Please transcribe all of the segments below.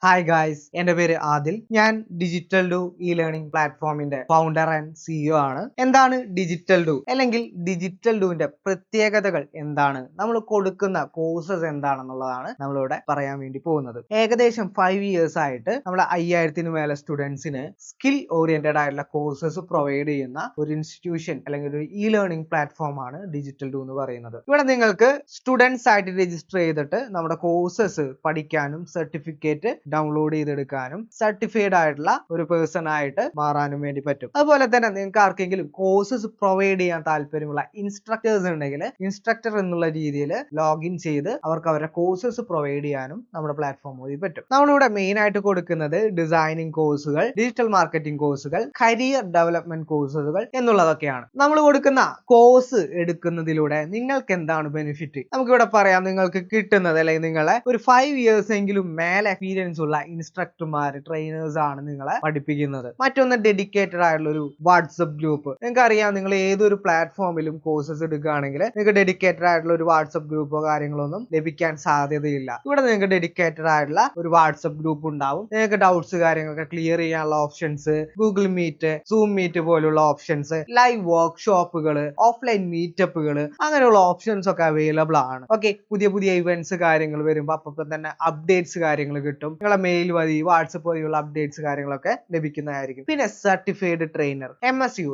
Hi guys, എൻ്റെ പേര് ആദിൽ. ഞാൻ ഡിജിറ്റൽ ഡു ഇ ലേണിംഗ് പ്ലാറ്റ്ഫോമിന്റെ ഫൗണ്ടർ ആൻഡ് സിഇഒ ആണ്. എന്താണ് ഡിജിറ്റൽ ഡു അല്ലെങ്കിൽ ഡിജിറ്റൽ ഡുവിന്റെ പ്രത്യേകതകൾ എന്താണ്, നമ്മൾ കൊടുക്കുന്ന കോഴ്സസ് എന്താണെന്നുള്ളതാണ് നമ്മളിവിടെ പറയാൻ വേണ്ടി പോകുന്നത്. ഏകദേശം 5 years ആയിട്ട് നമ്മൾ 5000-ന് മേലെ സ്റ്റുഡൻസിന് സ്കിൽ ഓറിയന്റഡ് ആയിട്ടുള്ള കോഴ്സസ് പ്രൊവൈഡ് ചെയ്യുന്ന ഒരു ഇൻസ്റ്റിറ്റ്യൂഷൻ അല്ലെങ്കിൽ ഒരു ഇ ലേണിംഗ് പ്ലാറ്റ്ഫോം ആണ് ഡിജിറ്റൽ ഡു എന്ന് പറയുന്നത്. ഇവിടെ നിങ്ങൾക്ക് സ്റ്റുഡൻസ് ആയിട്ട് രജിസ്റ്റർ ചെയ്തിട്ട് നമ്മുടെ കോഴ്സസ് പഠിക്കാനും സർട്ടിഫിക്കറ്റ് ഡൗൺലോഡ് ചെയ്തെടുക്കാനും സർട്ടിഫൈഡ് ആയിട്ടുള്ള ഒരു പേഴ്സൺ ആയിട്ട് മാറാനും വേണ്ടി പറ്റും. അതുപോലെ തന്നെ നിങ്ങൾക്ക് ആർക്കെങ്കിലും കോഴ്സസ് പ്രൊവൈഡ് ചെയ്യാൻ താല്പര്യമുള്ള ഇൻസ്ട്രക്ടേഴ്സ് ഉണ്ടെങ്കിൽ ഇൻസ്ട്രക്ടർ എന്നുള്ള രീതിയിൽ ലോഗിൻ ചെയ്ത് അവർക്ക് അവരുടെ കോഴ്സസ് പ്രൊവൈഡ് ചെയ്യാനും നമ്മുടെ പ്ലാറ്റ്ഫോം വഴി പറ്റും. നമ്മളിവിടെ മെയിൻ ആയിട്ട് കൊടുക്കുന്നത് ഡിസൈനിങ് കോഴ്സുകൾ, ഡിജിറ്റൽ മാർക്കറ്റിംഗ് കോഴ്സുകൾ, കരിയർ ഡെവലപ്മെന്റ് കോഴ്സുകൾ എന്നുള്ളതൊക്കെയാണ്. നമ്മൾ കൊടുക്കുന്ന കോഴ്സ് എടുക്കുന്നതിലൂടെ നിങ്ങൾക്ക് എന്താണ് ബെനിഫിറ്റ്? നമുക്കിവിടെ പറയാം, നിങ്ങൾക്ക് കിട്ടുന്നത് അല്ലെങ്കിൽ നിങ്ങളെ ഒരു 5 years എങ്കിലും മേലെ എക്സ്പീരിയൻസ് ഉള്ള ഇൻസ്ട്രക്ടർമാർ, ട്രെയിനേഴ്സ് ആണ് നിങ്ങളെ പഠിപ്പിക്കുന്നത്. മറ്റൊന്ന് ഡെഡിക്കേറ്റഡ് ആയിട്ടുള്ള ഒരു വാട്സ്ആപ്പ് ഗ്രൂപ്പ്. നിങ്ങൾക്ക് അറിയാം, നിങ്ങൾ ഏതൊരു പ്ലാറ്റ്ഫോമിലും കോഴ്സസ് എടുക്കുകയാണെങ്കിൽ നിങ്ങൾക്ക് ഡെഡിക്കേറ്റഡ് ആയിട്ടുള്ള ഒരു വാട്സ്ആപ്പ് ഗ്രൂപ്പോ കാര്യങ്ങളൊന്നും ലഭിക്കാൻ സാധ്യതയില്ല. ഇവിടെ നിങ്ങൾക്ക് ഡെഡിക്കേറ്റഡ് ആയിട്ടുള്ള ഒരു വാട്സ്ആപ്പ് ഗ്രൂപ്പ് ഉണ്ടാവും. നിങ്ങൾക്ക് ഡൗട്ട്സ് കാര്യങ്ങളൊക്കെ ക്ലിയർ ചെയ്യാനുള്ള options, Google Meet, Zoom Meet പോലുള്ള ഓപ്ഷൻസ്, ലൈവ് വർക്ക്ഷോപ്പുകൾ, ഓഫ്ലൈൻ മീറ്റപ്പുകൾ, അങ്ങനെയുള്ള ഓപ്ഷൻസ് ഒക്കെ അവൈലബിൾ ആണ്. ഓക്കെ, പുതിയ പുതിയ ഇവന്റ്സ് കാര്യങ്ങൾ വരുമ്പോൾ അപ്പം തന്നെ അപ്ഡേറ്റ്സ് കാര്യങ്ങൾ കിട്ടും. നിങ്ങളെ മെയിൽ വഴി, വാട്സപ്പ് വഴിയുള്ള അപ്ഡേറ്റ്സ് കാര്യങ്ങളൊക്കെ ലഭിക്കുന്നതായിരിക്കും. പിന്നെ സർട്ടിഫൈഡ് ട്രെയിനർ MSU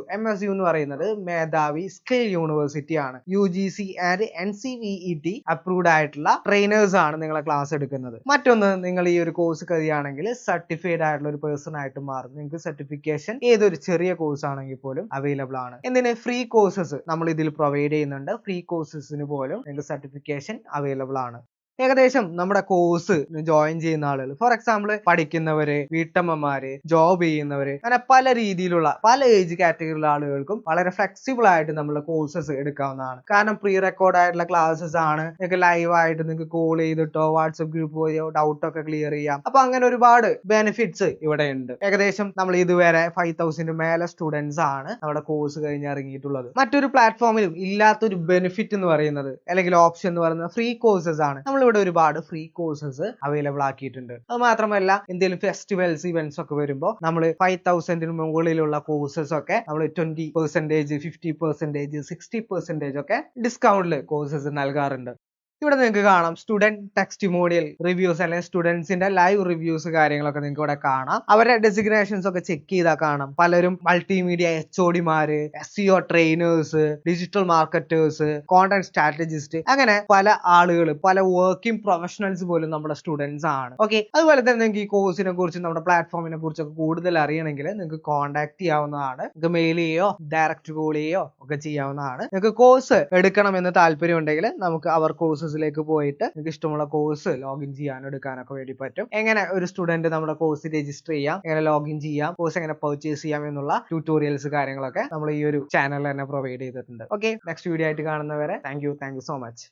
എന്ന് പറയുന്നത് മേധാവി സ്കിൽ യൂണിവേഴ്സിറ്റി ആണ്. UGC ആൻഡ് NCVET അപ്രൂവ്ഡ് ആയിട്ടുള്ള ട്രെയിനേഴ്സ് ആണ് നിങ്ങളെ ക്ലാസ് എടുക്കുന്നത്. മറ്റൊന്ന്, നിങ്ങൾ ഈ ഒരു കോഴ്സ് കഴിയുകയാണെങ്കിൽ സർട്ടിഫൈഡ് ആയിട്ടുള്ള ഒരു പേഴ്സൺ ആയിട്ട് മാറും. നിങ്ങൾക്ക് സർട്ടിഫിക്കേഷൻ ഏതൊരു ചെറിയ കോഴ്സ് ആണെങ്കിൽ പോലും അവൈലബിൾ ആണ്. എന്തിന് ഫ്രീ കോഴ്സസ് നമ്മൾ ഇതിൽ പ്രൊവൈഡ് ചെയ്യുന്നുണ്ട്. ഫ്രീ കോഴ്സസിന് പോലും നിങ്ങൾക്ക് സർട്ടിഫിക്കേഷൻ അവൈലബിൾ ആണ്. ഏകദേശം നമ്മുടെ കോഴ്സ് ജോയിൻ ചെയ്യുന്ന ആളുകൾ, ഫോർ എക്സാമ്പിൾ പഠിക്കുന്നവര്, വീട്ടമ്മമാര്, ജോബ് ചെയ്യുന്നവര്, അങ്ങനെ പല രീതിയിലുള്ള പല ഏജ് കാറ്റഗറിയിലുള്ള ആളുകൾക്കും വളരെ ഫ്ലെക്സിബിൾ ആയിട്ട് നമ്മുടെ കോഴ്സസ് എടുക്കാവുന്നതാണ്. കാരണം പ്രീ റെക്കോർഡ് ആയിട്ടുള്ള ക്ലാസ്സസ് ആണ്. നിങ്ങൾക്ക് ലൈവ് ആയിട്ട് നിങ്ങൾക്ക് കോൾ ചെയ്തിട്ടോ വാട്സ്ആപ്പ് ഗ്രൂപ്പ് വഴിയോ ഡൗട്ട് ഒക്കെ ക്ലിയർ ചെയ്യാം. അപ്പൊ അങ്ങനെ ഒരുപാട് ബെനിഫിറ്റ്സ് ഇവിടെ ഉണ്ട്. ഏകദേശം നമ്മൾ ഇതുവരെ 5000 മേലെ സ്റ്റുഡൻസ് ആണ് നമ്മുടെ കോഴ്സ് കഴിഞ്ഞ് ഇറങ്ങിയിട്ടുള്ളത്. മറ്റൊരു പ്ലാറ്റ്ഫോമിലും ഇല്ലാത്തൊരു ബെനിഫിറ്റ് എന്ന് പറയുന്നത് അല്ലെങ്കിൽ ഓപ്ഷൻ എന്ന് പറയുന്നത് ഫ്രീ കോഴ്സസ് ആണ്. ഇവിടെ ഒരുപാട് ഫ്രീ കോഴ്സസ് അവൈലബിൾ ആക്കിയിട്ടുണ്ട്. അത് മാത്രമല്ല, എന്തെങ്കിലും ഫെസ്റ്റിവൽസ്, ഇവന്റ്സ് ഒക്കെ വരുമ്പോൾ നമ്മൾ 5000-ന് മുകളിലുള്ള കോഴ്സസ് ഒക്കെ നമ്മൾ 20%, 50%, 60% ഒക്കെ ഡിസ്കൗണ്ടിൽ കോഴ്സസ് നൽകാറുണ്ട്. ഇവിടെ നിങ്ങൾക്ക് കാണാം സ്റ്റുഡന്റ് ടെസ്റ്റിമോണിയൽ റിവ്യൂസ് അല്ലെങ്കിൽ സ്റ്റുഡൻസിന്റെ ലൈവ് റിവ്യൂസ് കാര്യങ്ങളൊക്കെ നിങ്ങൾക്ക് ഇവിടെ കാണാം. അവരുടെ ഡെസിഗ്നേഷൻസ് ഒക്കെ ചെക്ക് ചെയ്താൽ കാണാം. പലരും മൾട്ടിമീഡിയ HODമാര്, SEO trainers, digital marketers, content strategist, അങ്ങനെ പല ആളുകൾ, പല വർക്കിംഗ് പ്രൊഫഷണൽസ് പോലും നമ്മുടെ സ്റ്റുഡൻസ് ആണ്. ഓക്കെ, അതുപോലെ തന്നെ നിങ്ങൾക്ക് ഈ കോഴ്സിനെ കുറിച്ച്, നമ്മുടെ പ്ലാറ്റ്ഫോമിനെ കുറിച്ചൊക്കെ കൂടുതൽ അറിയണമെങ്കിൽ നിങ്ങൾക്ക് കോൺടാക്ട് ചെയ്യാവുന്നതാണ്. നിങ്ങൾക്ക് മെയിൽ ചെയ്യോ ഡയറക്റ്റ് കോൾ ചെയ്യോ ഒക്കെ ചെയ്യാവുന്നതാണ്. നിങ്ങൾക്ക് കോഴ്സ് എടുക്കണമെന്ന് താല്പര്യം ഉണ്ടെങ്കിൽ നമുക്ക് അവർ കോഴ്സസിലേക്ക് പോയിട്ട് നിങ്ങൾക്ക് ഇഷ്ടമുള്ള കോഴ്സ് ലോഗിൻ ചെയ്യാനും എടുക്കാനൊക്കെ വേണ്ടി പറ്റും. എങ്ങനെ ഒരു സ്റ്റുഡന്റ് നമ്മുടെ കോഴ്സ് രജിസ്റ്റർ ചെയ്യാം, എങ്ങനെ ലോഗിൻ ചെയ്യാം, കോഴ്സ് എങ്ങനെ പർച്ചേസ് ചെയ്യാം എന്നുള്ള ട്യൂട്ടോറിയൽസ് കാര്യങ്ങളൊക്കെ നമ്മൾ ഈ ഒരു ചാനലിൽ തന്നെ പ്രൊവൈഡ് ചെയ്തിട്ടുണ്ട്. ഓക്കെ, നെക്സ്റ്റ് വീഡിയോ ആയിട്ട് കാണുന്നവരെ താങ്ക് യു സോ മച്ച്.